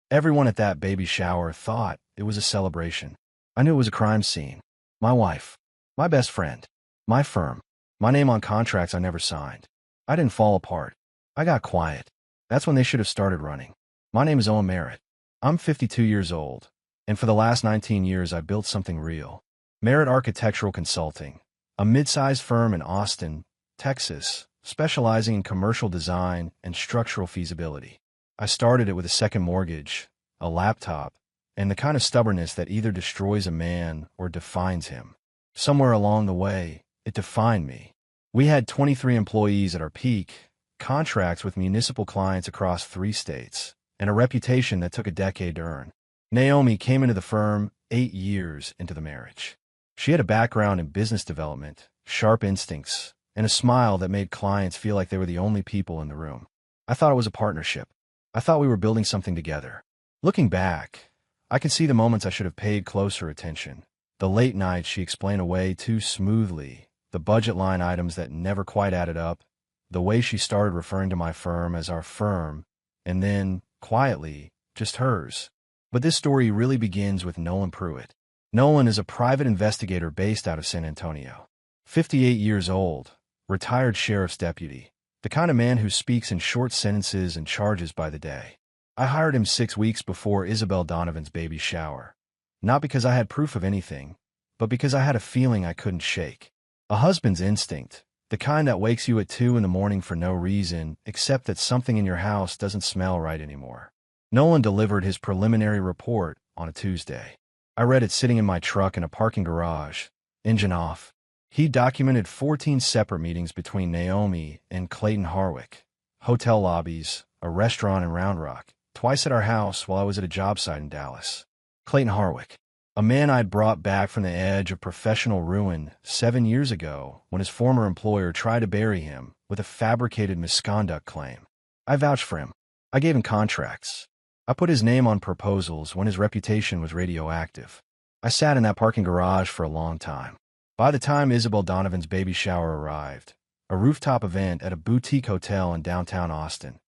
Everyone at that baby shower thought it was a celebration. I knew it was a crime scene. My wife, my best friend, my firm, my name on contracts I never signed. I didn't fall apart. I got quiet. That's when they should have started running. My name is Owen Merritt. I'm 52 years old, and for the last 19 years I built something real. Merritt Architectural Consulting, a mid-sized firm in Austin, Texas, specializing in commercial design and structural feasibility. I started it with a second mortgage, a laptop, and the kind of stubbornness that either destroys a man or defines him. Somewhere along the way, it defined me. We had 23 employees at our peak, contracts with municipal clients across 3 states, and a reputation that took a decade to earn. Naomi came into the firm 8 years into the marriage. She had a background in business development, sharp instincts, and a smile that made clients feel like they were the only people in the room. I thought it was a partnership. I thought we were building something together. Looking back, I can see the moments I should have paid closer attention. The late nights she explained away too smoothly, the budget line items that never quite added up, the way she started referring to my firm as our firm, and then, quietly, just hers. But this story really begins with Nolan Pruitt. Nolan is a private investigator based out of San Antonio. 58 years old, retired sheriff's deputy, the kind of man who speaks in short sentences and charges by the day. I hired him 6 weeks before Isabel Donovan's baby shower. Not because I had proof of anything, but because I had a feeling I couldn't shake. A husband's instinct, the kind that wakes you at 2 in the morning for no reason, except that something in your house doesn't smell right anymore. Nolan delivered his preliminary report on a Tuesday. I read it sitting in my truck in a parking garage, engine off. He documented 14 separate meetings between Naomi and Clayton Harwick, hotel lobbies, a restaurant in Round Rock, twice at our house while I was at a job site in Dallas. Clayton Harwick, a man I'd brought back from the edge of professional ruin 7 years ago when his former employer tried to bury him with a fabricated misconduct claim. I vouched for him. I gave him contracts. I put his name on proposals when his reputation was radioactive. I sat in that parking garage for a long time. By the time Isabel Donovan's baby shower arrived, a rooftop event at a boutique hotel in downtown Austin,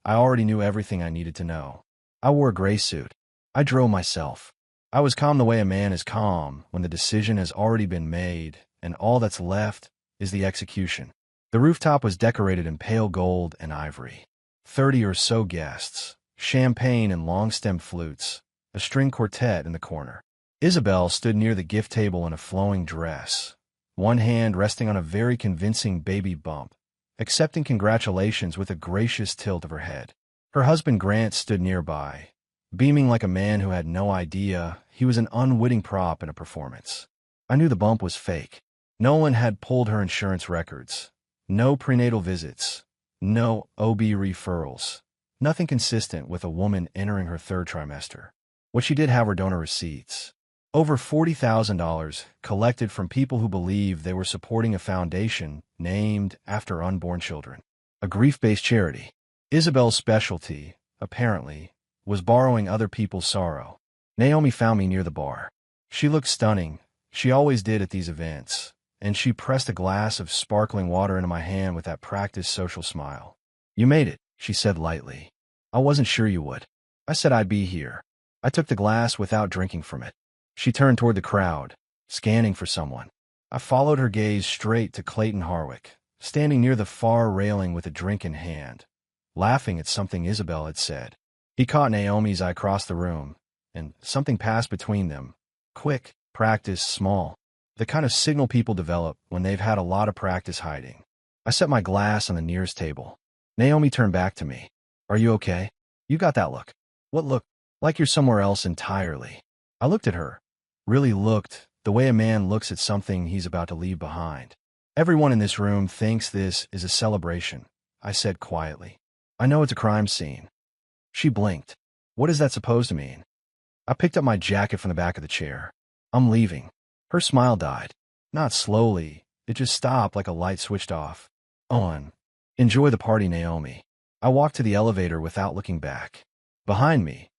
I already knew everything I needed to know. I wore a gray suit. I drove myself. I was calm the way a man is calm when the decision has already been made and all that's left is the execution. The rooftop was decorated in pale gold and ivory. 30 or so guests, champagne and long-stem flutes, a string quartet in the corner. Isabel stood near the gift table in a flowing dress, one hand resting on a very convincing baby bump, accepting congratulations with a gracious tilt of her head. Her husband Grant stood nearby, beaming like a man who had no idea he was an unwitting prop in a performance. I knew the bump was fake. No one had pulled her insurance records. No prenatal visits. No OB referrals. Nothing consistent with a woman entering her 3rd trimester. What she did have were donor receipts. Over $40,000 collected from people who believed they were supporting a foundation named after unborn children. A grief-based charity. Isabel's specialty, apparently, was borrowing other people's sorrow. Naomi found me near the bar. She looked stunning. She always did at these events, and she pressed a glass of sparkling water into my hand with that practiced social smile. "You made it," she said lightly. "I wasn't sure you would." I said I'd be here. I took the glass without drinking from it. She turned toward the crowd, scanning for someone. I followed her gaze straight to Clayton Harwick, standing near the far railing with a drink in hand, laughing at something Isabel had said. He caught Naomi's eye across the room, and something passed between them. Quick, practiced, small. The kind of signal people develop when they've had a lot of practice hiding. I set my glass on the nearest table. Naomi turned back to me. "Are you okay? You got that look." "What look?" "Like you're somewhere else entirely." I looked at her. Really looked, the way a man looks at something he's about to leave behind. "Everyone in this room thinks this is a celebration," I said quietly. "I know it's a crime scene." She blinked. "What is that supposed to mean?" I picked up my jacket from the back of the chair. "I'm leaving." Her smile died. Not slowly, it just stopped like a light switched off. "On. Enjoy the party, Naomi." I walked to the elevator without looking back. Behind me,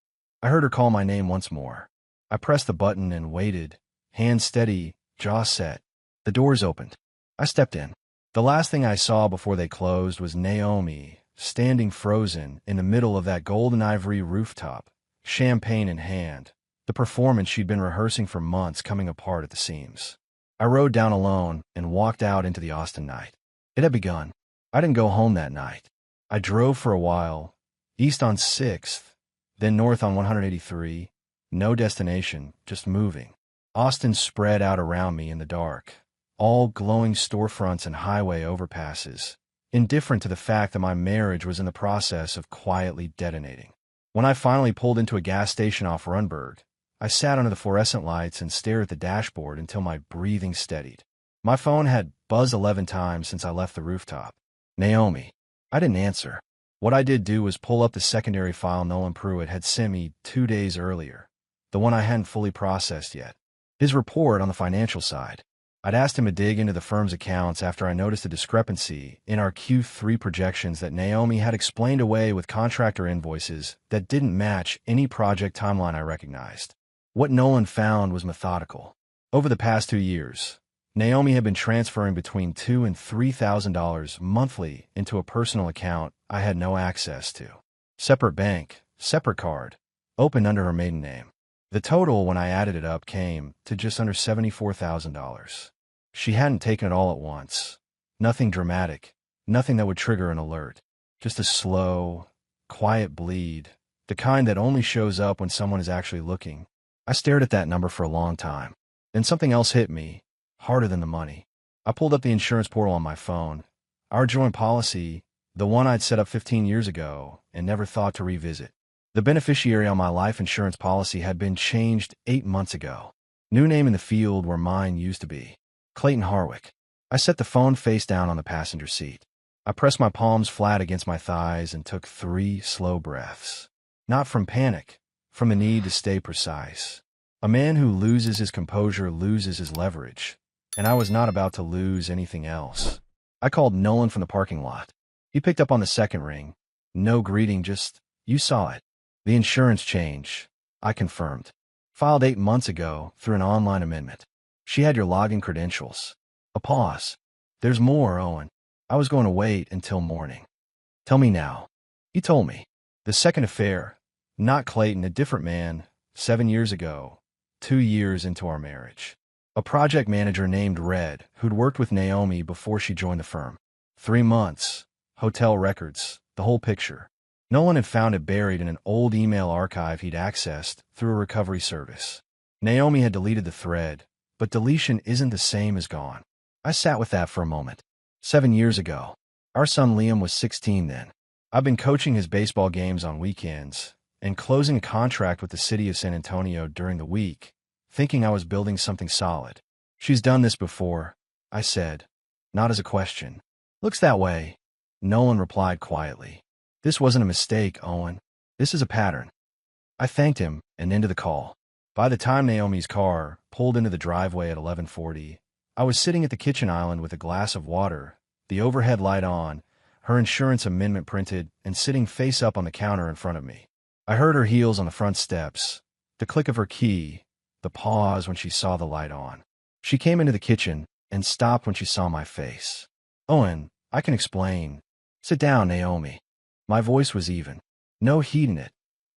I heard her call my name once more. I pressed the button and waited, hands steady, jaw set. The doors opened. I stepped in. The last thing I saw before they closed was Naomi, standing frozen in the middle of that golden ivory rooftop, champagne in hand, the performance she'd been rehearsing for months coming apart at the seams. I rode down alone and walked out into the Austin night. It had begun. I didn't go home that night. I drove for a while, east on 6th, then north on 183, no destination, just moving. Austin spread out around me in the dark, all glowing storefronts and highway overpasses, indifferent to the fact that my marriage was in the process of quietly detonating. When I finally pulled into a gas station off Runberg, I sat under the fluorescent lights and stared at the dashboard until my breathing steadied. My phone had buzzed 11 times since I left the rooftop. Naomi. I didn't answer. What I did do was pull up the secondary file Nolan Pruitt had sent me 2 days earlier, the one I hadn't fully processed yet. His report on the financial side. I'd asked him to dig into the firm's accounts after I noticed a discrepancy in our Q3 projections that Naomi had explained away with contractor invoices that didn't match any project timeline I recognized. What Nolan found was methodical. Over the past 2 years, Naomi had been transferring between $2,000 and $3,000 monthly into a personal account I had no access to. Separate bank, separate card, opened under her maiden name. The total, when I added it up, came to just under $74,000. She hadn't taken it all at once. Nothing dramatic, nothing that would trigger an alert. Just a slow, quiet bleed, the kind that only shows up when someone is actually looking. I stared at that number for a long time. Then something else hit me, harder than the money. I pulled up the insurance portal on my phone. Our joint policy, the one I'd set up 15 years ago and never thought to revisit. The beneficiary on my life insurance policy had been changed 8 months ago. New name in the field where mine used to be. Clayton Harwick. I set the phone face down on the passenger seat. I pressed my palms flat against my thighs and took 3 slow breaths. Not from panic, from the need to stay precise. A man who loses his composure loses his leverage, and I was not about to lose anything else. I called Nolan from the parking lot. He picked up on the second ring. No greeting, just, "You saw it." The insurance change, I confirmed. Filed 8 months ago through an online amendment. She had your login credentials. A pause. "There's more, Owen. I was going to wait until morning." "Tell me now." He told me. The second affair, not Clayton, a different man, 7 years ago, 2 years into our marriage. A project manager named Red, who'd worked with Naomi before she joined the firm. 3 months, hotel records, the whole picture. Nolan had found it buried in an old email archive he'd accessed through a recovery service. Naomi had deleted the thread, but deletion isn't the same as gone. I sat with that for a moment. 7 years ago. Our son Liam was 16 then. I've been coaching his baseball games on weekends and closing a contract with the city of San Antonio during the week, thinking I was building something solid. "She's done this before," I said, not as a question. "Looks that way," Nolan replied quietly. "This wasn't a mistake, Owen. This is a pattern." I thanked him and ended the call. By the time Naomi's car pulled into the driveway at 11:40, I was sitting at the kitchen island with a glass of water, the overhead light on, her insurance amendment printed, and sitting face up on the counter in front of me. I heard her heels on the front steps, the click of her key, the pause when she saw the light on. She came into the kitchen and stopped when she saw my face. "Owen, I can explain." "Sit down, Naomi." My voice was even. No heat in it.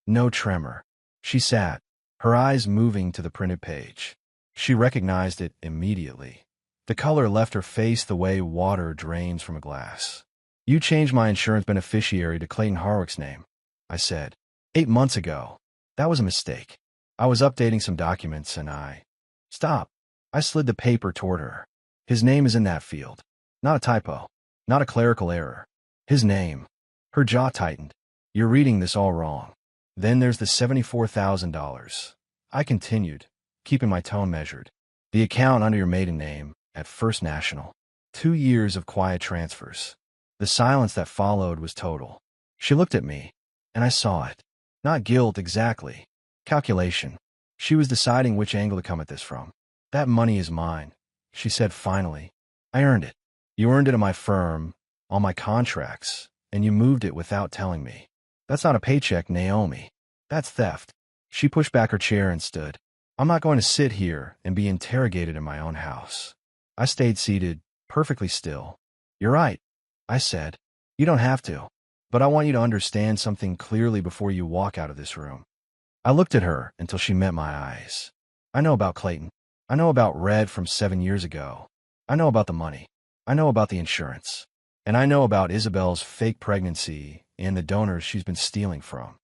No tremor. She sat, her eyes moving to the printed page. She recognized it immediately. The color left her face the way water drains from a glass. "You changed my insurance beneficiary to Clayton Harwick's name," I said. 8 months ago. That was a mistake. I was updating some documents and I... Stop. I slid the paper toward her. "His name is in that field. Not a typo. Not a clerical error. His name." Her jaw tightened. "You're reading this all wrong. Then there's the $74,000. I continued, keeping my tone measured. "The account under your maiden name, at First National. 2 years of quiet transfers." The silence that followed was total. She looked at me, and I saw it. Not guilt exactly. Calculation. She was deciding which angle to come at this from. "That money is mine," she said finally. "I earned it. You earned it at my firm, on my contracts, and you moved it without telling me. That's not a paycheck, Naomi. That's theft." She pushed back her chair and stood. "I'm not going to sit here and be interrogated in my own house." I stayed seated, perfectly still. "You're right," I said. "You don't have to. But I want you to understand something clearly before you walk out of this room. I looked at her until she met my eyes. I know about Clayton. I know about Red from 7 years ago. I know about the money. I know about the insurance. And I know about Isabel's fake pregnancy and the donors she's been stealing from.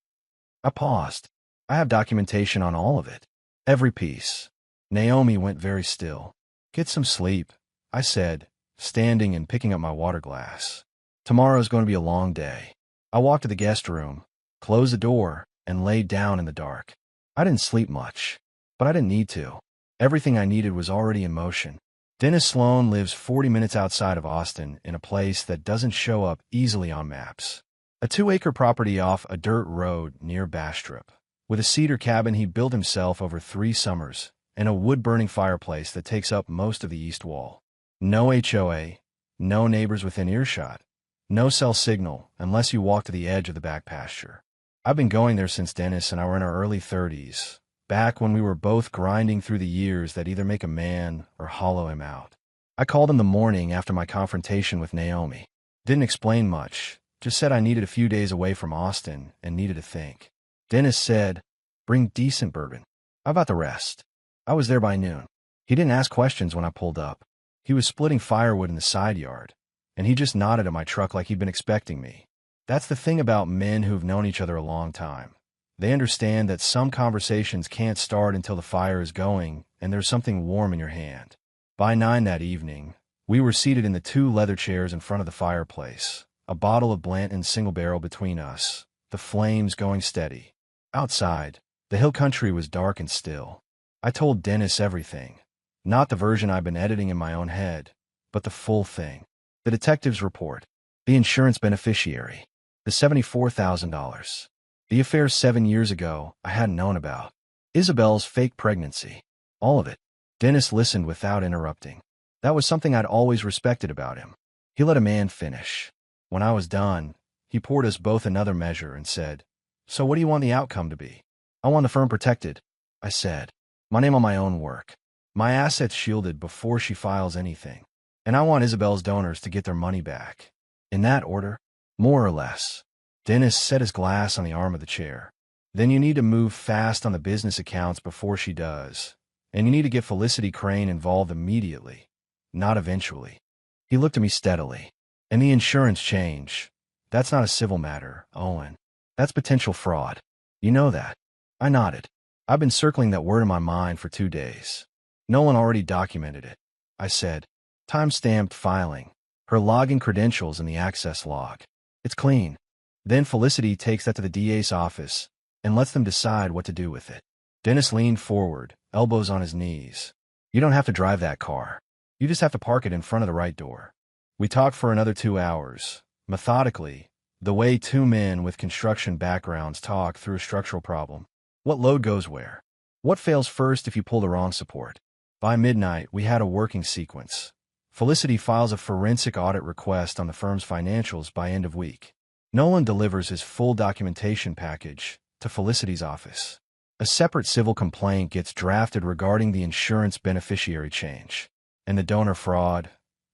I paused. I have documentation on all of it. Every piece. Naomi went very still. Get some sleep, I said, standing and picking up my water glass. Tomorrow's going to be a long day. I walked to the guest room, closed the door, and laid down in the dark. I didn't sleep much, but I didn't need to. Everything I needed was already in motion. Dennis Sloan lives 40 minutes outside of Austin in a place that doesn't show up easily on maps. A 2-acre property off a dirt road near Bastrop, with a cedar cabin he built himself over 3 summers, and a wood-burning fireplace that takes up most of the east wall. No HOA, no neighbors within earshot, no cell signal unless you walk to the edge of the back pasture. I've been going there since Dennis and I were in our early 30s, back when we were both grinding through the years that either make a man or hollow him out. I called him the morning after my confrontation with Naomi. Didn't explain much, just said I needed a few days away from Austin and needed to think. Dennis said, "Bring decent bourbon. How about the rest?" I was there by noon. He didn't ask questions when I pulled up. He was splitting firewood in the side yard, and he just nodded at my truck like he'd been expecting me. That's the thing about men who've known each other a long time. They understand that some conversations can't start until the fire is going and there's something warm in your hand. By 9 that evening, we were seated in the 2 leather chairs in front of the fireplace, a bottle of Blanton single barrel between us, the flames going steady. Outside, the hill country was dark and still. I told Dennis everything. Not the version I've been editing in my own head, but the full thing. The detective's report. The insurance beneficiary. The $74,000. The affair 7 years ago I hadn't known about. Isabel's fake pregnancy. All of it. Dennis listened without interrupting. That was something I'd always respected about him. He let a man finish. When I was done, he poured us both another measure and said, "So what do you want the outcome to be?" "I want the firm protected," I said. "My name on my own work. My assets shielded before she files anything. And I want Isabel's donors to get their money back. In that order, more or less." Dennis set his glass on the arm of the chair. "Then you need to move fast on the business accounts before she does. And you need to get Felicity Crane involved immediately, not eventually." He looked at me steadily. "And the insurance change. That's not a civil matter, Owen. That's potential fraud. You know that." I nodded. I've been circling that word in my mind for 2 days. Nolan already documented it. I said, "Time-stamped filing. Her login credentials in the access log. It's clean." Then Felicity takes that to the DA's office and lets them decide what to do with it. Dennis leaned forward, elbows on his knees. "You don't have to drive that car. You just have to park it in front of the right door." We talked for another 2 hours, methodically, the way 2 men with construction backgrounds talk through a structural problem. What load goes where? What fails first if you pull the wrong support? By midnight, we had a working sequence. Felicity files a forensic audit request on the firm's financials by end of week. Nolan delivers his full documentation package to Felicity's office. A separate civil complaint gets drafted regarding the insurance beneficiary change and the donor fraud,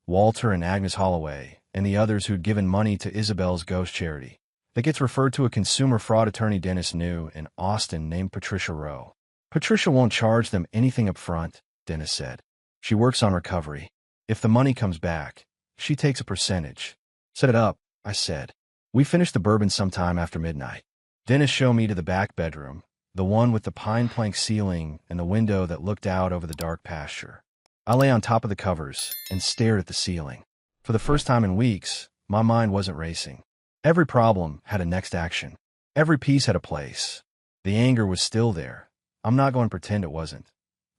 Walter and Agnes Holloway, and the others who'd given money to Isabel's ghost charity. That gets referred to a consumer fraud attorney Dennis knew in Austin named Patricia Rowe. "Patricia won't charge them anything up front," Dennis said. "She works on recovery. If the money comes back, she takes a percentage." "Set it up," I said. We finished the bourbon sometime after midnight. Dennis showed me to the back bedroom, the one with the pine plank ceiling and the window that looked out over the dark pasture. I lay on top of the covers and stared at the ceiling. For the first time in weeks, my mind wasn't racing. Every problem had a next action. Every piece had a place. The anger was still there. I'm not going to pretend it wasn't.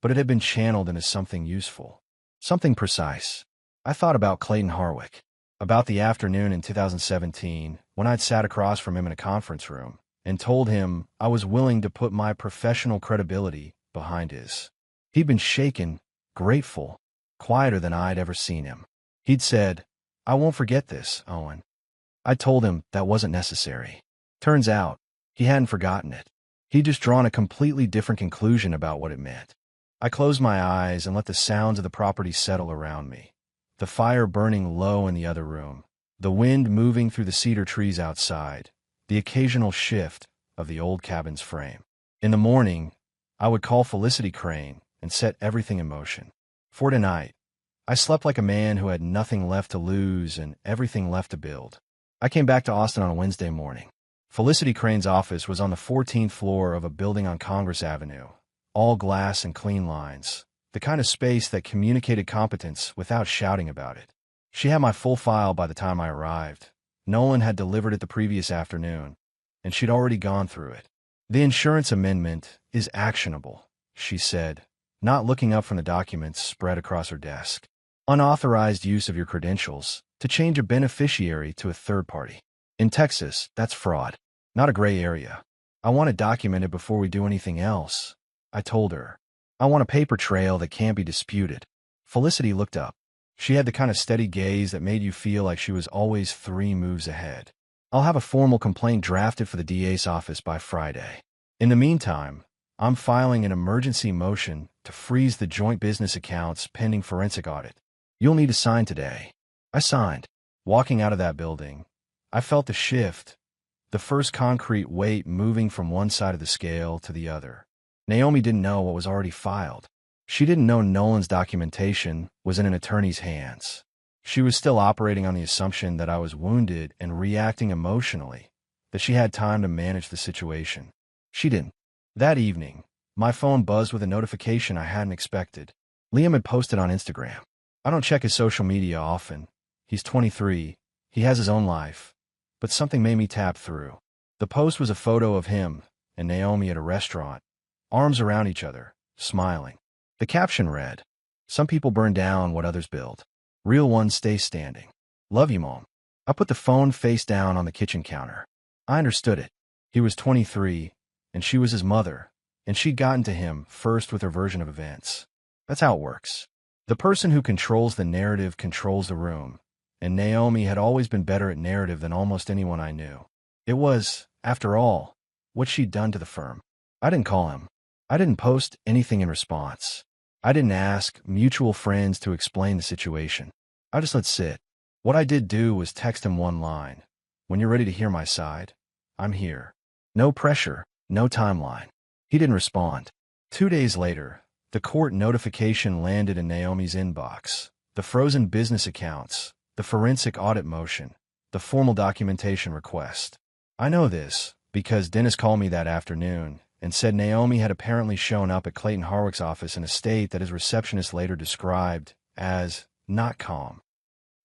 But it had been channeled into something useful. Something precise. I thought about Clayton Harwick. About the afternoon in 2017, when I'd sat across from him in a conference room and told him I was willing to put my professional credibility behind his. He'd been shaken, grateful, quieter than I'd ever seen him. He'd said, "I won't forget this, Owen." I told him that wasn't necessary. Turns out, he hadn't forgotten it. He'd just drawn a completely different conclusion about what it meant. I closed my eyes and let the sounds of the property settle around me. The fire burning low in the other room, the wind moving through the cedar trees outside, the occasional shift of the old cabin's frame. In the morning, I would call Felicity Crane and set everything in motion. For tonight, I slept like a man who had nothing left to lose and everything left to build. I came back to Austin on a Wednesday morning. Felicity Crane's office was on the 14th floor of a building on Congress Avenue, all glass and clean lines, the kind of space that communicated competence without shouting about it. She had my full file by the time I arrived. Nolan had delivered it the previous afternoon, and she'd already gone through it. "The insurance amendment is actionable," she said, not looking up from the documents spread across her desk. "Unauthorized use of your credentials to change a beneficiary to a third party. In Texas, that's fraud, not a gray area. I want it documented before we do anything else," I told her. "I want a paper trail that can't be disputed." Felicity looked up. She had the kind of steady gaze that made you feel like she was always 3 moves ahead. "I'll have a formal complaint drafted for the DA's office by Friday. In the meantime, I'm filing an emergency motion to freeze the joint business accounts pending forensic audit. You'll need to sign today." I signed. Walking out of that building, I felt the shift, the first concrete weight moving from one side of the scale to the other. Naomi didn't know what was already filed. She didn't know Nolan's documentation was in an attorney's hands. She was still operating on the assumption that I was wounded and reacting emotionally, that she had time to manage the situation. She didn't. That evening, my phone buzzed with a notification I hadn't expected. Liam had posted on Instagram. I don't check his social media often. He's 23. He has his own life. But something made me tap through. The post was a photo of him and Naomi at a restaurant, arms around each other, smiling. The caption read, "Some people burn down what others build. Real ones stay standing. Love you, Mom." I put the phone face down on the kitchen counter. I understood it. He was 23, and she was his mother, and she'd gotten to him first with her version of events. That's how it works. The person who controls the narrative controls the room, and Naomi had always been better at narrative than almost anyone I knew. It was, after all, what she'd done to the firm. I didn't call him. I didn't post anything in response. I didn't ask mutual friends to explain the situation. I just let it sit. What I did do was text him one line. "When you're ready to hear my side, I'm here." No pressure, no timeline. He didn't respond. 2 days later, the court notification landed in Naomi's inbox. The frozen business accounts, the forensic audit motion, the formal documentation request. I know this because Dennis called me that afternoon and said Naomi had apparently shown up at Clayton Harwick's office in a state that his receptionist later described as not calm.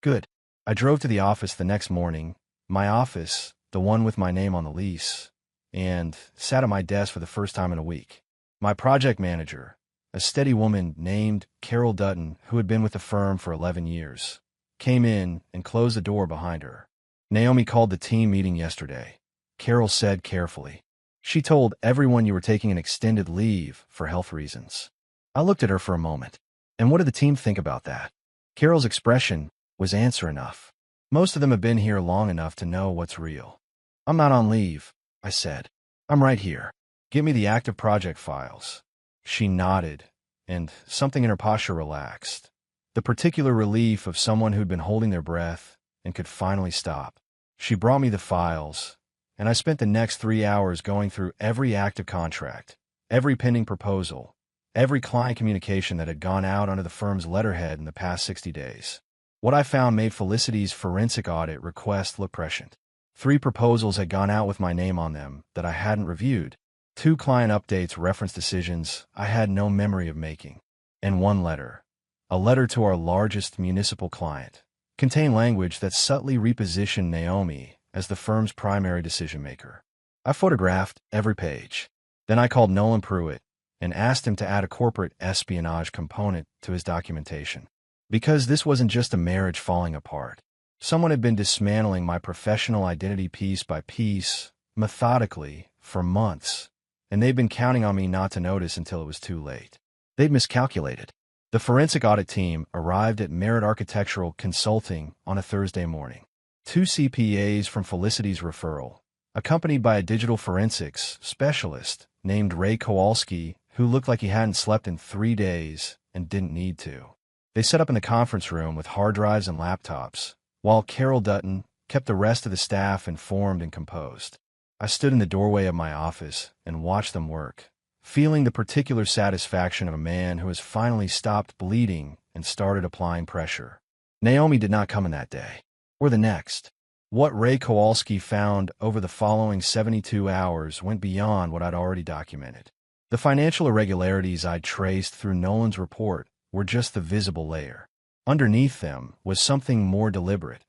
Good. I drove to the office the next morning, my office, the one with my name on the lease, and sat at my desk for the first time in a week. My project manager, a steady woman named Carol Dutton, who had been with the firm for 11 years, came in and closed the door behind her. "Naomi called the team meeting yesterday," Carol said carefully. "She told everyone you were taking an extended leave for health reasons." I looked at her for a moment. "And what did the team think about that?" Carol's expression was answer enough. "Most of them have been here long enough to know what's real." "I'm not on leave," I said. "I'm right here. Give me the active project files." She nodded, and something in her posture relaxed. The particular relief of someone who'd been holding their breath and could finally stop. She brought me the files, and I spent the next 3 hours going through every active contract, every pending proposal, every client communication that had gone out under the firm's letterhead in the past 60 days. What I found made Felicity's forensic audit request look prescient. 3 proposals had gone out with my name on them that I hadn't reviewed. 2 client updates referenced decisions I had no memory of making. And 1 letter, a letter to our largest municipal client, contained language that subtly repositioned Naomi as the firm's primary decision-maker. I photographed every page. Then I called Nolan Pruitt and asked him to add a corporate espionage component to his documentation. Because this wasn't just a marriage falling apart. Someone had been dismantling my professional identity piece by piece, methodically, for months, and they'd been counting on me not to notice until it was too late. They'd miscalculated. The forensic audit team arrived at Merit Architectural Consulting on a Thursday morning. 2 CPAs from Felicity's referral, accompanied by a digital forensics specialist named Ray Kowalski, who looked like he hadn't slept in 3 days and didn't need to. They set up in the conference room with hard drives and laptops, while Carol Dutton kept the rest of the staff informed and composed. I stood in the doorway of my office and watched them work, feeling the particular satisfaction of a man who has finally stopped bleeding and started applying pressure. Naomi did not come in that day, or the next. What Ray Kowalski found over the following 72 hours went beyond what I'd already documented. The financial irregularities I'd traced through Nolan's report were just the visible layer. Underneath them was something more deliberate,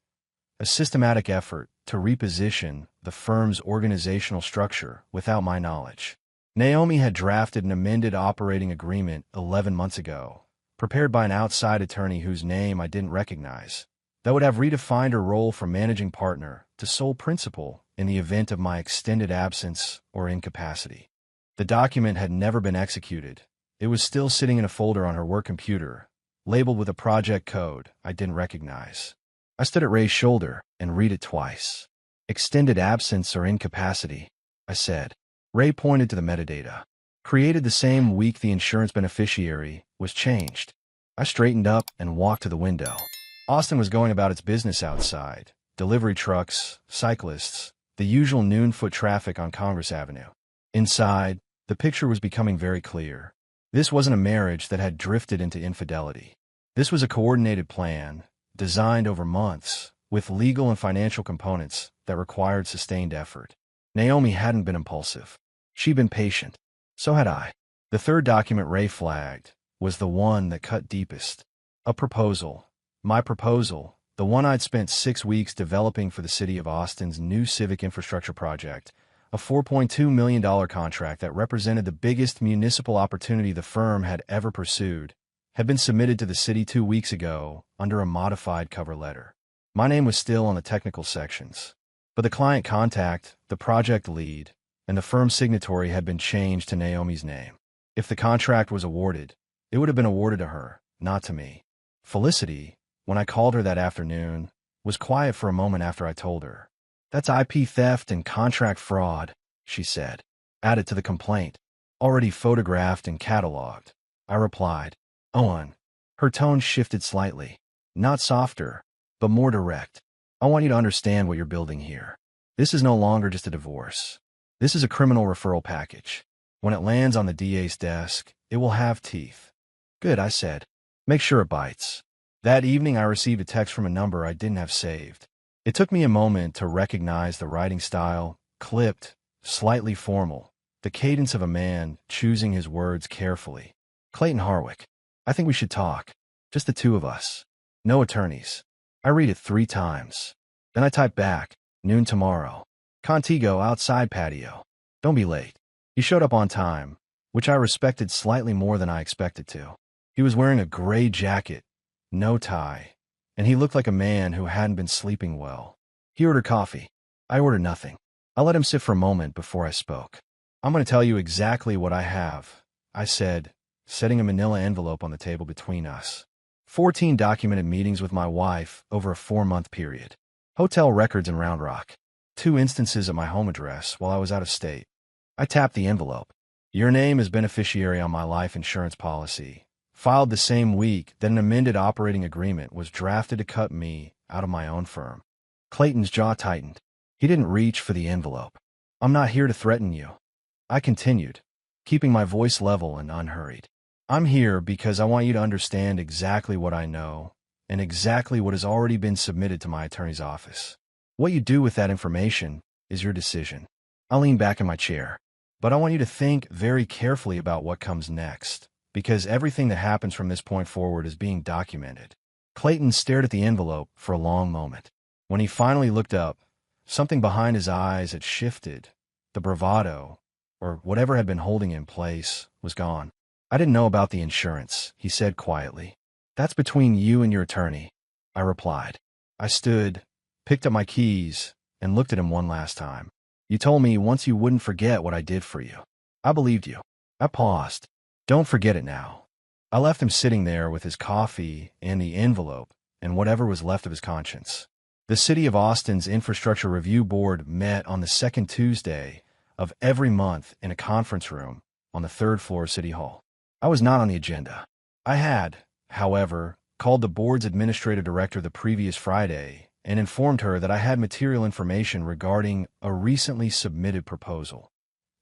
a systematic effort to reposition the firm's organizational structure without my knowledge. Naomi had drafted an amended operating agreement 11 months ago, prepared by an outside attorney whose name I didn't recognize, that would have redefined her role from managing partner to sole principal in the event of my extended absence or incapacity. The document had never been executed. It was still sitting in a folder on her work computer, labeled with a project code I didn't recognize. I stood at Ray's shoulder and read it twice. Extended absence or incapacity, I said. Ray pointed to the metadata. Created the same week the insurance beneficiary was changed. I straightened up and walked to the window. Austin was going about its business outside. Delivery trucks, cyclists, the usual noon foot traffic on Congress Avenue. Inside, the picture was becoming very clear. This wasn't a marriage that had drifted into infidelity. This was a coordinated plan, designed over months, with legal and financial components that required sustained effort. Naomi hadn't been impulsive. She'd been patient. So had I. The third document Ray flagged was the one that cut deepest. A proposal. My proposal, the one I'd spent 6 weeks developing for the city of Austin's new civic infrastructure project, a $4.2 million contract that represented the biggest municipal opportunity the firm had ever pursued, had been submitted to the city 2 weeks ago under a modified cover letter. My name was still on the technical sections, but the client contact, the project lead, and the firm signatory had been changed to Naomi's name. If the contract was awarded, it would have been awarded to her, not to me. Felicity, when I called her that afternoon, was quiet for a moment after I told her. "That's IP theft and contract fraud," she said. "Added to the complaint. Already photographed and cataloged." I replied. "Owen." Her tone shifted slightly. Not softer, but more direct. "I want you to understand what you're building here. This is no longer just a divorce. This is a criminal referral package. When it lands on the DA's desk, it will have teeth." "Good," I said. "Make sure it bites." That evening I received a text from a number I didn't have saved. It took me a moment to recognize the writing style, clipped, slightly formal, the cadence of a man choosing his words carefully. "Clayton Harwick. I think we should talk. Just the two of us. No attorneys." I read it 3 times. Then I type back, "Noon tomorrow. Contigo outside patio. Don't be late." He showed up on time, which I respected slightly more than I expected to. He was wearing a gray jacket, no tie, and he looked like a man who hadn't been sleeping well. He ordered coffee. I ordered nothing. I let him sit for a moment before I spoke. "I'm going to tell you exactly what I have," I said, setting a manila envelope on the table between us. 14 documented meetings with my wife over a 4-month period. Hotel records in Round Rock. 2 instances at my home address while I was out of state. I tapped the envelope. "Your name is beneficiary on my life insurance policy. Filed the same week that an amended operating agreement was drafted to cut me out of my own firm." Clayton's jaw tightened. He didn't reach for the envelope. "I'm not here to threaten you," I continued, keeping my voice level and unhurried. "I'm here because I want you to understand exactly what I know and exactly what has already been submitted to my attorney's office. What you do with that information is your decision." I leaned back in my chair. "But I want you to think very carefully about what comes next, because everything that happens from this point forward is being documented." Clayton stared at the envelope for a long moment. When he finally looked up, something behind his eyes had shifted. The bravado, or whatever had been holding him in place, was gone. "I didn't know about the insurance," he said quietly. "That's between you and your attorney," I replied. I stood, picked up my keys, and looked at him one last time. "You told me once you wouldn't forget what I did for you. I believed you." I paused. "Don't forget it now." I left him sitting there with his coffee and the envelope and whatever was left of his conscience. The City of Austin's Infrastructure Review Board met on the 2nd Tuesday of every month in a conference room on the 3rd floor of City Hall. I was not on the agenda. I had, however, called the board's administrative director the previous Friday and informed her that I had material information regarding a recently submitted proposal.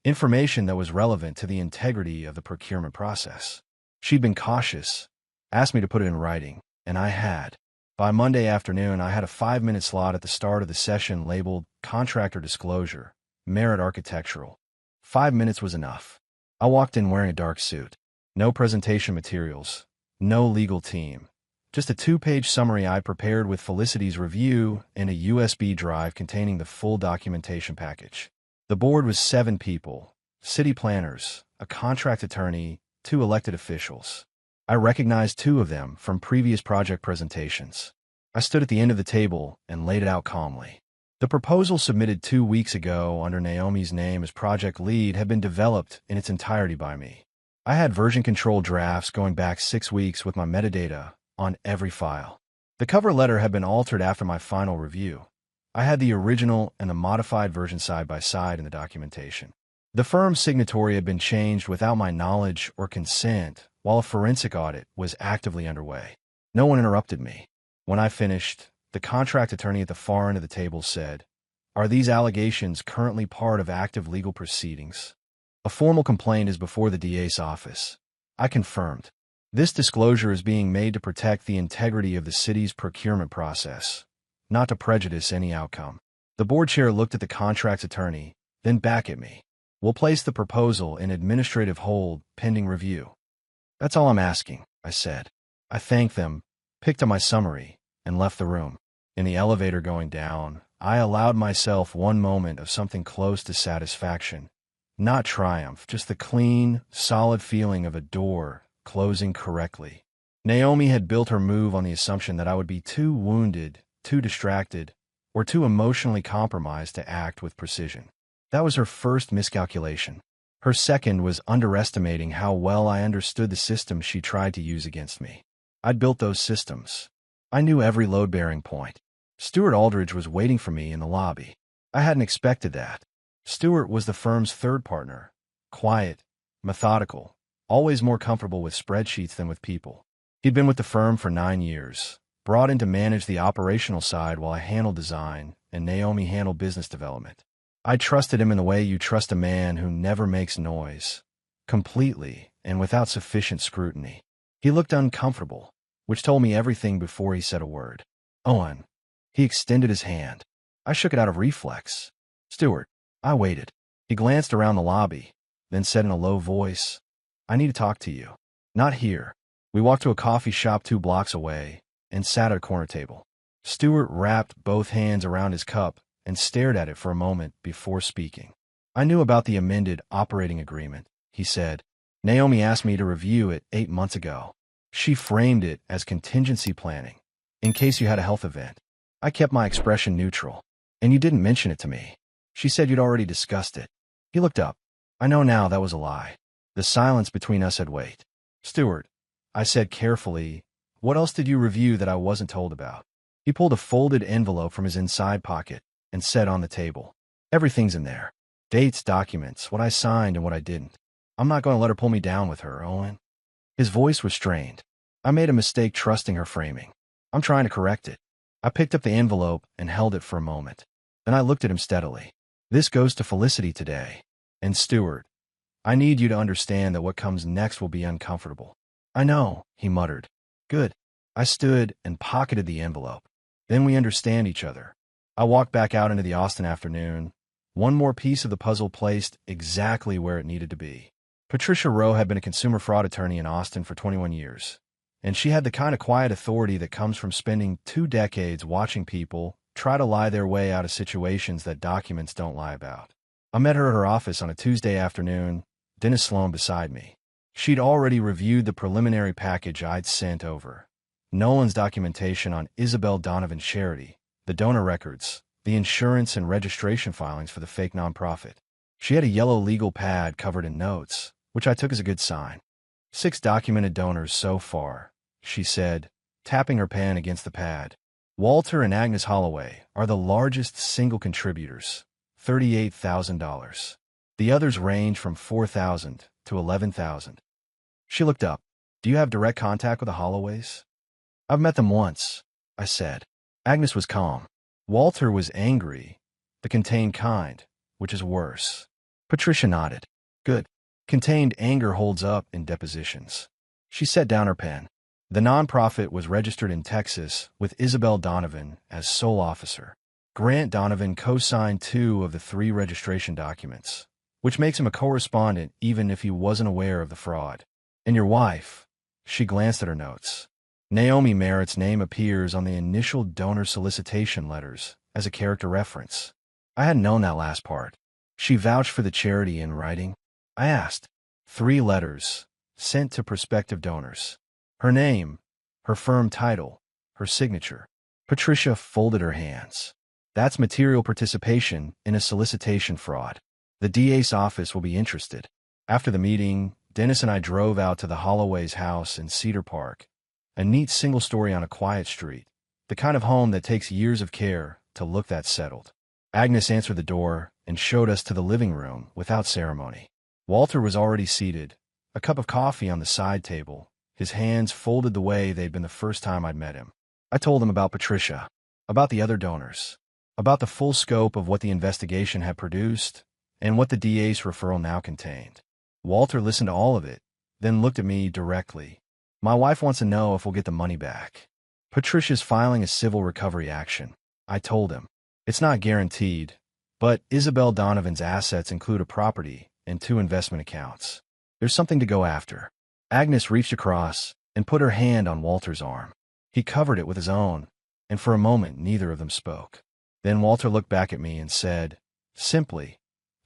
Information that was relevant to the integrity of the procurement process. She'd been cautious, asked me to put it in writing, and I had. By Monday afternoon, I had a 5-minute slot at the start of the session labeled Contractor Disclosure, Merit Architectural. 5 minutes was enough. I walked in wearing a dark suit. No presentation materials. No legal team. Just a 2-page summary I prepared with Felicity's review and a USB drive containing the full documentation package. The board was 7 people, city planners, a contract attorney, 2 elected officials. I recognized 2 of them from previous project presentations. I stood at the end of the table and laid it out calmly. The proposal submitted 2 weeks ago under Naomi's name as project lead had been developed in its entirety by me. I had version control drafts going back 6 weeks with my metadata on every file. The cover letter had been altered after my final review. I had the original and the modified version side by side in the documentation. The firm's signatory had been changed without my knowledge or consent, while a forensic audit was actively underway. No one interrupted me. When I finished, the contract attorney at the far end of the table said, "Are these allegations currently part of active legal proceedings?" "A formal complaint is before the DA's office." I confirmed. "This disclosure is being made to protect the integrity of the city's procurement process, not to prejudice any outcome." The board chair looked at the contract attorney, then back at me. "We'll place the proposal in administrative hold pending review." "That's all I'm asking," I said. I thanked them, picked up my summary, and left the room. In the elevator going down, I allowed myself one moment of something close to satisfaction. Not triumph, just the clean, solid feeling of a door closing correctly. Naomi had built her move on the assumption that I would be too wounded, too distracted, or too emotionally compromised to act with precision. That was her first miscalculation. Her second was underestimating how well I understood the systems she tried to use against me. I'd built those systems. I knew every load-bearing point. Stuart Aldridge was waiting for me in the lobby. I hadn't expected that. Stuart was the firm's third partner. Quiet, methodical, always more comfortable with spreadsheets than with people. He'd been with the firm for 9 years, brought in to manage the operational side while I handled design and Naomi handled business development. I trusted him in the way you trust a man who never makes noise, completely and without sufficient scrutiny. He looked uncomfortable, which told me everything before he said a word. "Owen." He extended his hand. I shook it out of reflex. "Stuart." I waited. He glanced around the lobby, then said in a low voice, "I need to talk to you." "Not here." We walked to a coffee shop 2 blocks away and sat at a corner table. Stuart wrapped both hands around his cup and stared at it for a moment before speaking. "I knew about the amended operating agreement," he said. "Naomi asked me to review it 8 months ago. She framed it as contingency planning, in case you had a health event. I kept my expression neutral. And you didn't mention it to me. She said you'd already discussed it." He looked up. I know now that was a lie. The silence between us had weight. "Stuart," I said carefully, "what else did you review that I wasn't told about?" He pulled a folded envelope from his inside pocket and set on the table. "Everything's in there. Dates, documents, what I signed and what I didn't. I'm not going to let her pull me down with her, Owen." His voice was strained. "I made a mistake trusting her framing. I'm trying to correct it." I picked up the envelope and held it for a moment. Then I looked at him steadily. "This goes to Felicity today. And Stuart, I need you to understand that what comes next will be uncomfortable." "I know," he muttered. "Good." I stood and pocketed the envelope. "Then we understand each other." I walked back out into the Austin afternoon, one more piece of the puzzle placed exactly where it needed to be. Patricia Rowe had been a consumer fraud attorney in Austin for 21 years, and she had the kind of quiet authority that comes from spending 2 decades watching people try to lie their way out of situations that documents don't lie about. I met her at her office on a Tuesday afternoon, Dennis Sloan beside me. She'd already reviewed the preliminary package I'd sent over. Nolan's documentation on Isabel Donovan's charity, the donor records, the insurance and registration filings for the fake nonprofit. She had a yellow legal pad covered in notes, which I took as a good sign. 6 documented donors so far, she said, tapping her pen against the pad. Walter and Agnes Holloway are the largest single contributors, $38,000. The others range from $4,000 to $11,000. She looked up. "Do you have direct contact with the Holloways?" "I've met them once," I said. Agnes was calm. Walter was angry, the contained kind, which is worse. Patricia nodded. Good. Contained anger holds up in depositions. She set down her pen. The nonprofit was registered in Texas with Isabel Donovan as sole officer. Grant Donovan co-signed 2 of the 3 registration documents, which makes him a correspondent even if he wasn't aware of the fraud. And your wife, she glanced at her notes. Naomi Merritt's name appears on the initial donor solicitation letters as a character reference. I hadn't known that last part. She vouched for the charity in writing. I asked. 3 letters, sent to prospective donors. Her name, her firm title, her signature. Patricia folded her hands. That's material participation in a solicitation fraud. The DA's office will be interested. After the meeting, Dennis and I drove out to the Holloway's house in Cedar Park, a neat single story on a quiet street, the kind of home that takes years of care to look that settled. Agnes answered the door and showed us to the living room without ceremony. Walter was already seated, a cup of coffee on the side table, his hands folded the way they'd been the first time I'd met him. I told him about Patricia, about the other donors, about the full scope of what the investigation had produced and what the DA's referral now contained. Walter listened to all of it, then looked at me directly. My wife wants to know if we'll get the money back. Patricia's filing a civil recovery action. I told him. It's not guaranteed, but Isabel Donovan's assets include a property and 2 investment accounts. There's something to go after. Agnes reached across and put her hand on Walter's arm. He covered it with his own, and for a moment neither of them spoke. Then Walter looked back at me and said, simply,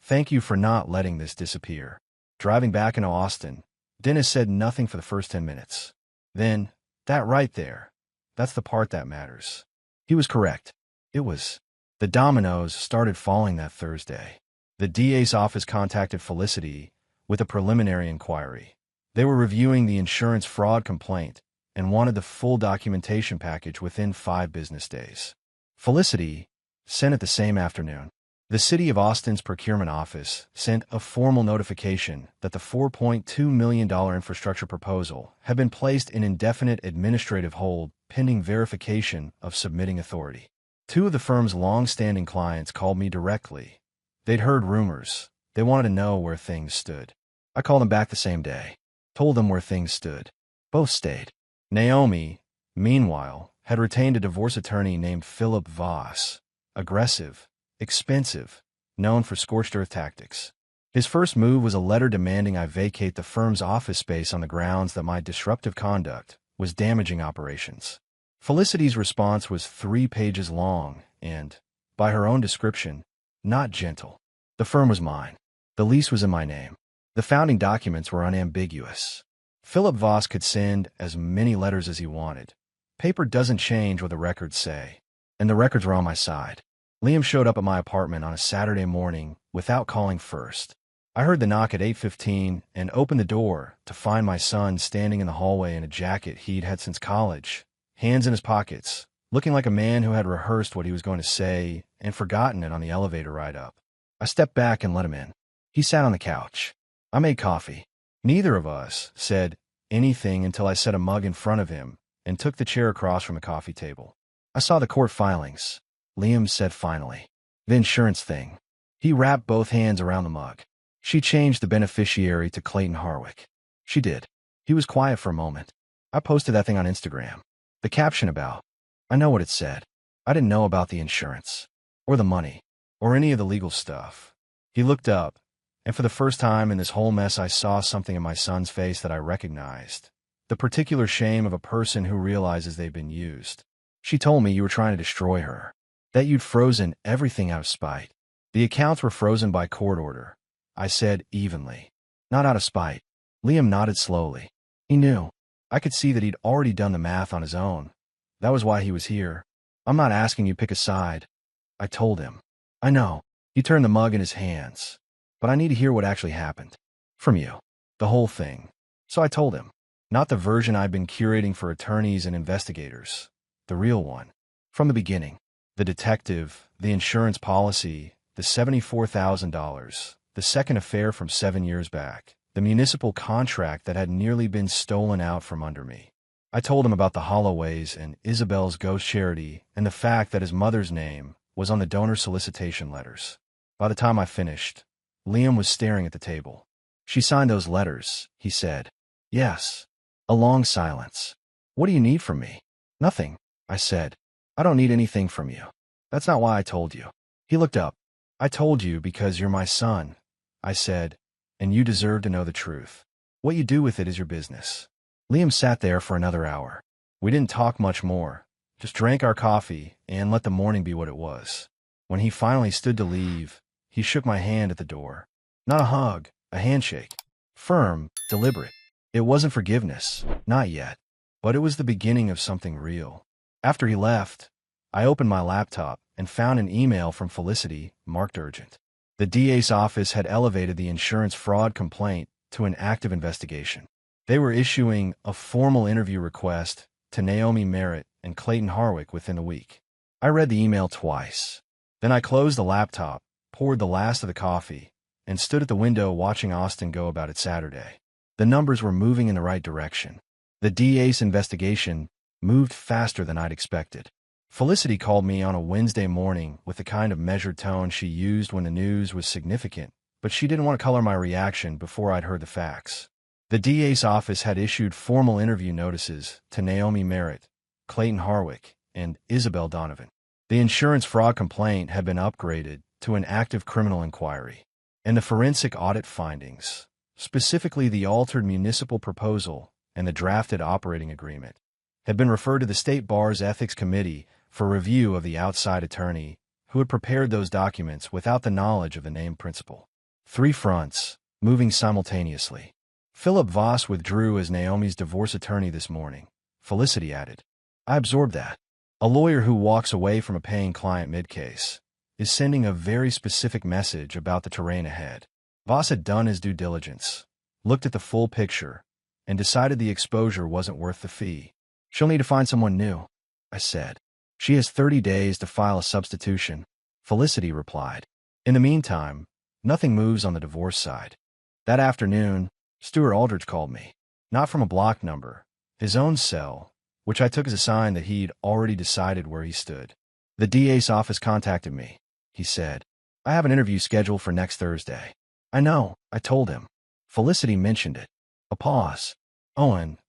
"Thank you for not letting this disappear." Driving back into Austin, Dennis said nothing for the first 10 minutes. Then, that right there, that's the part that matters. He was correct. It was. The dominoes started falling that Thursday. The DA's office contacted Felicity with a preliminary inquiry. They were reviewing the insurance fraud complaint and wanted the full documentation package within 5 business days. Felicity sent it the same afternoon. The City of Austin's procurement office sent a formal notification that the $4.2 million infrastructure proposal had been placed in indefinite administrative hold pending verification of submitting authority. 2 of the firm's long-standing clients called me directly. They'd heard rumors. They wanted to know where things stood. I called them back the same day, told them where things stood. Both stayed. Naomi, meanwhile, had retained a divorce attorney named Philip Voss, aggressive, expensive, known for scorched earth tactics. His first move was a letter demanding I vacate the firm's office space on the grounds that my disruptive conduct was damaging operations. Felicity's response was 3 pages long and, by her own description, not gentle. The firm was mine. The lease was in my name. The founding documents were unambiguous. Philip Voss could send as many letters as he wanted. Paper doesn't change what the records say. And the records were on my side. Liam showed up at my apartment on a Saturday morning without calling first. I heard the knock at 8:15 and opened the door to find my son standing in the hallway in a jacket he'd had since college, hands in his pockets, looking like a man who had rehearsed what he was going to say and forgotten it on the elevator ride up. I stepped back and let him in. He sat on the couch. I made coffee. Neither of us said anything until I set a mug in front of him and took the chair across from the coffee table. I saw the court filings. Liam said finally. The insurance thing. He wrapped both hands around the mug. She changed the beneficiary to Clayton Harwick. She did. He was quiet for a moment. I posted that thing on Instagram. The caption about. I know what it said. I didn't know about the insurance, or the money, or any of the legal stuff. He looked up, and for the first time in this whole mess I saw something in my son's face that I recognized. The particular shame of a person who realizes they've been used. She told me you were trying to destroy her. That you'd frozen everything out of spite. The accounts were frozen by court order. I said evenly. Not out of spite. Liam nodded slowly. He knew. I could see that he'd already done the math on his own. That was why he was here. I'm not asking you to pick a side. I told him. I know. He turned the mug in his hands. But I need to hear what actually happened. From you. The whole thing. So I told him. Not the version I'd been curating for attorneys and investigators. The real one. From the beginning. The detective, the insurance policy, the $74,000, the second affair from 7 years back, the municipal contract that had nearly been stolen out from under me. I told him about the Holloways and Isabel's ghost charity and the fact that his mother's name, was on the donor solicitation letters. By the time I finished, Liam was staring at the table. "She signed those letters," he said. "Yes." A long silence. "What do you need from me?" "Nothing," I said. "I don't need anything from you. That's not why I told you." He looked up. "I told you because you're my son," I said, "and you deserve to know the truth. What you do with it is your business." Liam sat there for another hour. We didn't talk much more, just drank our coffee and let the morning be what it was. When he finally stood to leave, he shook my hand at the door. Not a hug, a handshake. Firm, deliberate. It wasn't forgiveness, not yet, but it was the beginning of something real. After he left, I opened my laptop and found an email from Felicity, marked urgent. The DA's office had elevated the insurance fraud complaint to an active investigation. They were issuing a formal interview request to Naomi Merritt and Clayton Harwick within a week. I read the email twice. Then I closed the laptop, poured the last of the coffee, and stood at the window watching Austin go about it Saturday. The numbers were moving in the right direction. The DA's investigation moved faster than I'd expected. Felicity called me on a Wednesday morning with the kind of measured tone she used when the news was significant, but she didn't want to color my reaction before I'd heard the facts. The DA's office had issued formal interview notices to Naomi Merritt, Clayton Harwick, and Isabel Donovan. The insurance fraud complaint had been upgraded to an active criminal inquiry, and the forensic audit findings, specifically the altered municipal proposal and the drafted operating agreement, had been referred to the State Bar's Ethics Committee for review of the outside attorney who had prepared those documents without the knowledge of the named principal. 3 fronts, moving simultaneously. Philip Voss withdrew as Naomi's divorce attorney this morning, Felicity added. I absorbed that. A lawyer who walks away from a paying client mid-case is sending a very specific message about the terrain ahead. Voss had done his due diligence, looked at the full picture, and decided the exposure wasn't worth the fee. She'll need to find someone new, I said. She has 30 days to file a substitution, Felicity replied. In the meantime, nothing moves on the divorce side. That afternoon, Stuart Aldrich called me, not from a blocked number, his own cell, which I took as a sign that he'd already decided where he stood. The DA's office contacted me, he said. I have an interview scheduled for next Thursday. I know, I told him. Felicity mentioned it. A pause. Owen,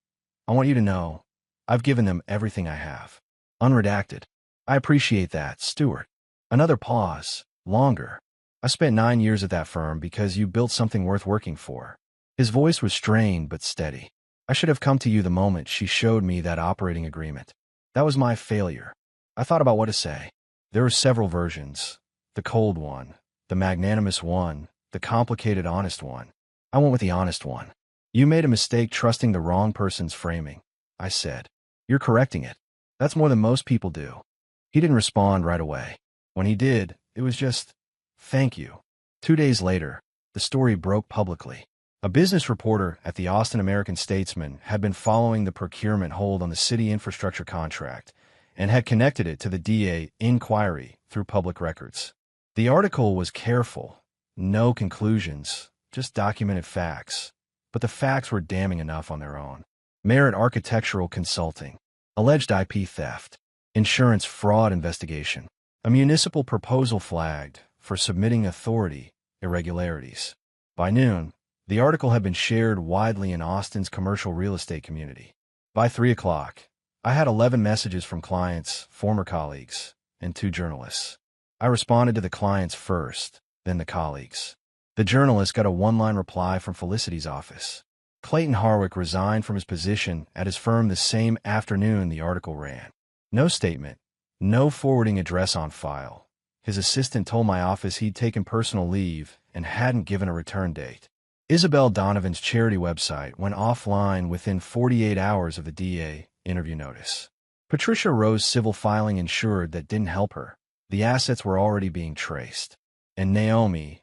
I want you to know, I've given them everything I have. Unredacted. I appreciate that, Stuart. Another pause, longer. I spent 9 years at that firm because you built something worth working for. His voice was strained but steady. I should have come to you the moment she showed me that operating agreement. That was my failure. I thought about what to say. There were several versions. The cold one, the magnanimous one, the complicated honest one. I went with the honest one. You made a mistake trusting the wrong person's framing, I said. You're correcting it. That's more than most people do. He didn't respond right away. When he did, it was just, thank you. 2 days later, the story broke publicly. A business reporter at the Austin American-Statesman had been following the procurement hold on the city infrastructure contract and had connected it to the DA inquiry through public records. The article was careful, no conclusions, just documented facts, but the facts were damning enough on their own. Merritt Architectural Consulting, alleged IP theft, insurance fraud investigation, a municipal proposal flagged for submitting authority irregularities. By noon, the article had been shared widely in Austin's commercial real estate community. By 3 o'clock, I had 11 messages from clients, former colleagues, and 2 journalists. I responded to the clients first, then the colleagues. The journalist got a one-line reply from Felicity's office. Clayton Harwick resigned from his position at his firm the same afternoon the article ran. No statement, no forwarding address on file. His assistant told my office he'd taken personal leave and hadn't given a return date. Isabel Donovan's charity website went offline within 48 hours of the DA interview notice. Patricia Rowe's civil filing ensured that didn't help her. The assets were already being traced. And Naomi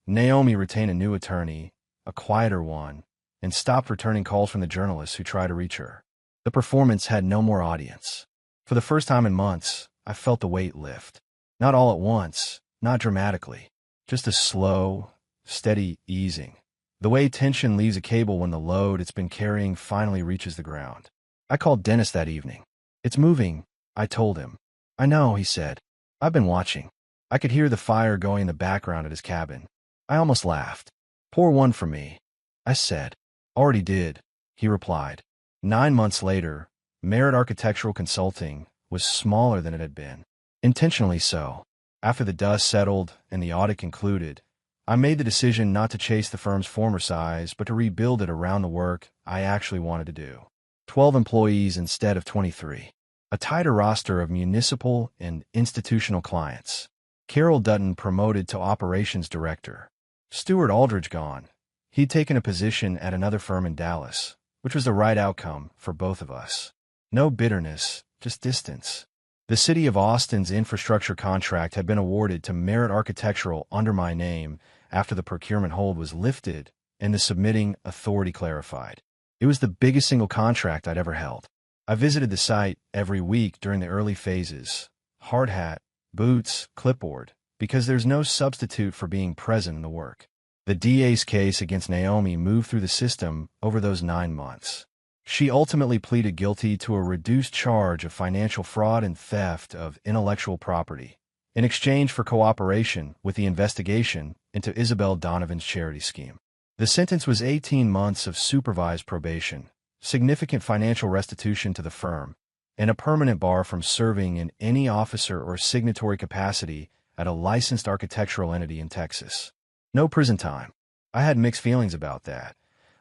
retained a new attorney, a quieter one, and stopped returning calls from the journalists who tried to reach her. The performance had no more audience. For the first time in months, I felt the weight lift. Not all at once, not dramatically, just a slow, steady easing. The way tension leaves a cable when the load it's been carrying finally reaches the ground. I called Dennis that evening. It's moving, I told him. I know, he said. I've been watching. I could hear the fire going in the background at his cabin. I almost laughed. Pour one for me, I said. Already did, he replied. 9 months later, Merit Architectural Consulting was smaller than it had been. Intentionally so. After the dust settled and the audit concluded, I made the decision not to chase the firm's former size, but to rebuild it around the work I actually wanted to do. 12 employees instead of 23. A tighter roster of municipal and institutional clients. Carol Dutton promoted to operations director. Stuart Aldridge gone. He'd taken a position at another firm in Dallas, which was the right outcome for both of us. No bitterness, just distance. The City of Austin's infrastructure contract had been awarded to Merit Architectural under my name after the procurement hold was lifted and the submitting authority clarified. It was the biggest single contract I'd ever held. I visited the site every week during the early phases. Hard hat, boots, clipboard, because there's no substitute for being present in the work. The DA's case against Naomi moved through the system over those 9 months. She ultimately pleaded guilty to a reduced charge of financial fraud and theft of intellectual property in exchange for cooperation with the investigation into Isabel Donovan's charity scheme. The sentence was 18 months of supervised probation, significant financial restitution to the firm, and a permanent bar from serving in any officer or signatory capacity at a licensed architectural entity in Texas. No prison time. I had mixed feelings about that,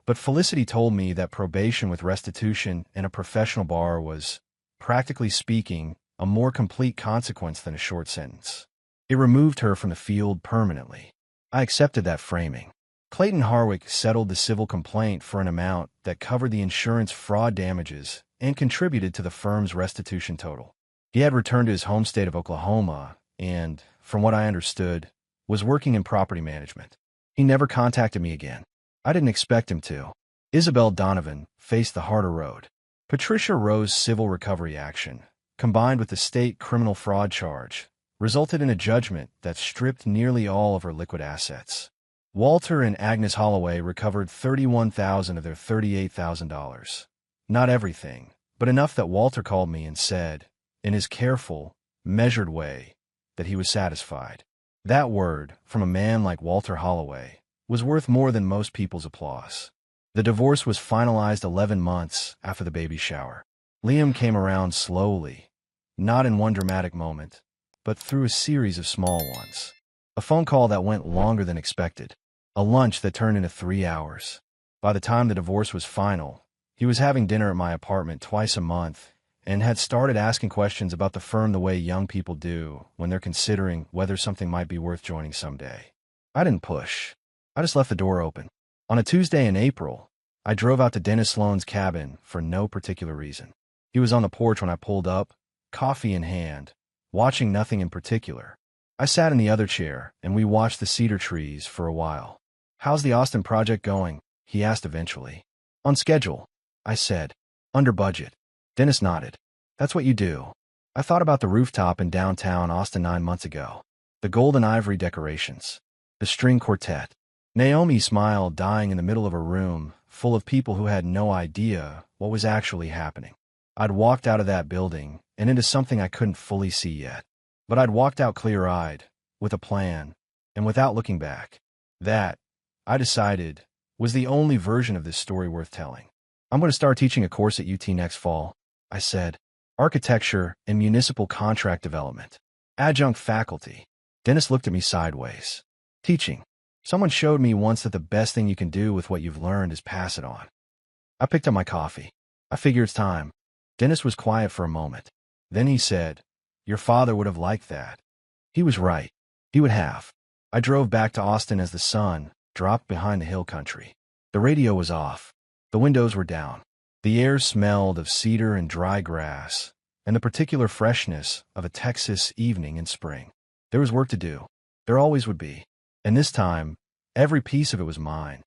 but Felicity told me that probation with restitution and a professional bar was, practically speaking, a more complete consequence than a short sentence. It removed her from the field permanently. I accepted that framing. Clayton Harwick settled the civil complaint for an amount that covered the insurance fraud damages and contributed to the firm's restitution total. He had returned to his home state of Oklahoma and, from what I understood, was working in property management. He never contacted me again. I didn't expect him to. Isabel Donovan faced the harder road. Patricia Rowe's civil recovery action, combined with the state criminal fraud charge, resulted in a judgment that stripped nearly all of her liquid assets. Walter and Agnes Holloway recovered $31,000 of their $38,000. Not everything, but enough that Walter called me and said, in his careful, measured way, that he was satisfied. That word, from a man like Walter Holloway, was worth more than most people's applause. The divorce was finalized 11 months after the baby shower. Liam came around slowly, not in one dramatic moment, but through a series of small ones. A phone call that went longer than expected. A lunch that turned into 3 hours. By the time the divorce was final, he was having dinner at my apartment twice a month and had started asking questions about the firm the way young people do when they're considering whether something might be worth joining someday. I didn't push. I just left the door open. On a Tuesday in April, I drove out to Dennis Sloan's cabin for no particular reason. He was on the porch when I pulled up, coffee in hand, watching nothing in particular. I sat in the other chair, and we watched the cedar trees for a while. "How's the Austin project going?" he asked eventually. "On schedule," I said. "Under budget." Dennis nodded. "That's what you do." I thought about the rooftop in downtown Austin 9 months ago. The gold and ivory decorations. The string quartet. Naomi smiled, dying in the middle of a room full of people who had no idea what was actually happening. I'd walked out of that building and into something I couldn't fully see yet. But I'd walked out clear-eyed, with a plan, and without looking back. That, I decided, was the only version of this story worth telling. "I'm going to start teaching a course at UT next fall," I said. "Architecture and municipal contract development. Adjunct faculty." Dennis looked at me sideways. "Teaching. Someone showed me once that the best thing you can do with what you've learned is pass it on." I picked up my coffee. I figure it's time. Dennis was quiet for a moment. Then he said, "Your father would have liked that." He was right. He would have. I drove back to Austin as the sun dropped behind the hill country. The radio was off. The windows were down. The air smelled of cedar and dry grass, and the particular freshness of a Texas evening in spring. There was work to do. There always would be. And this time, every piece of it was mine.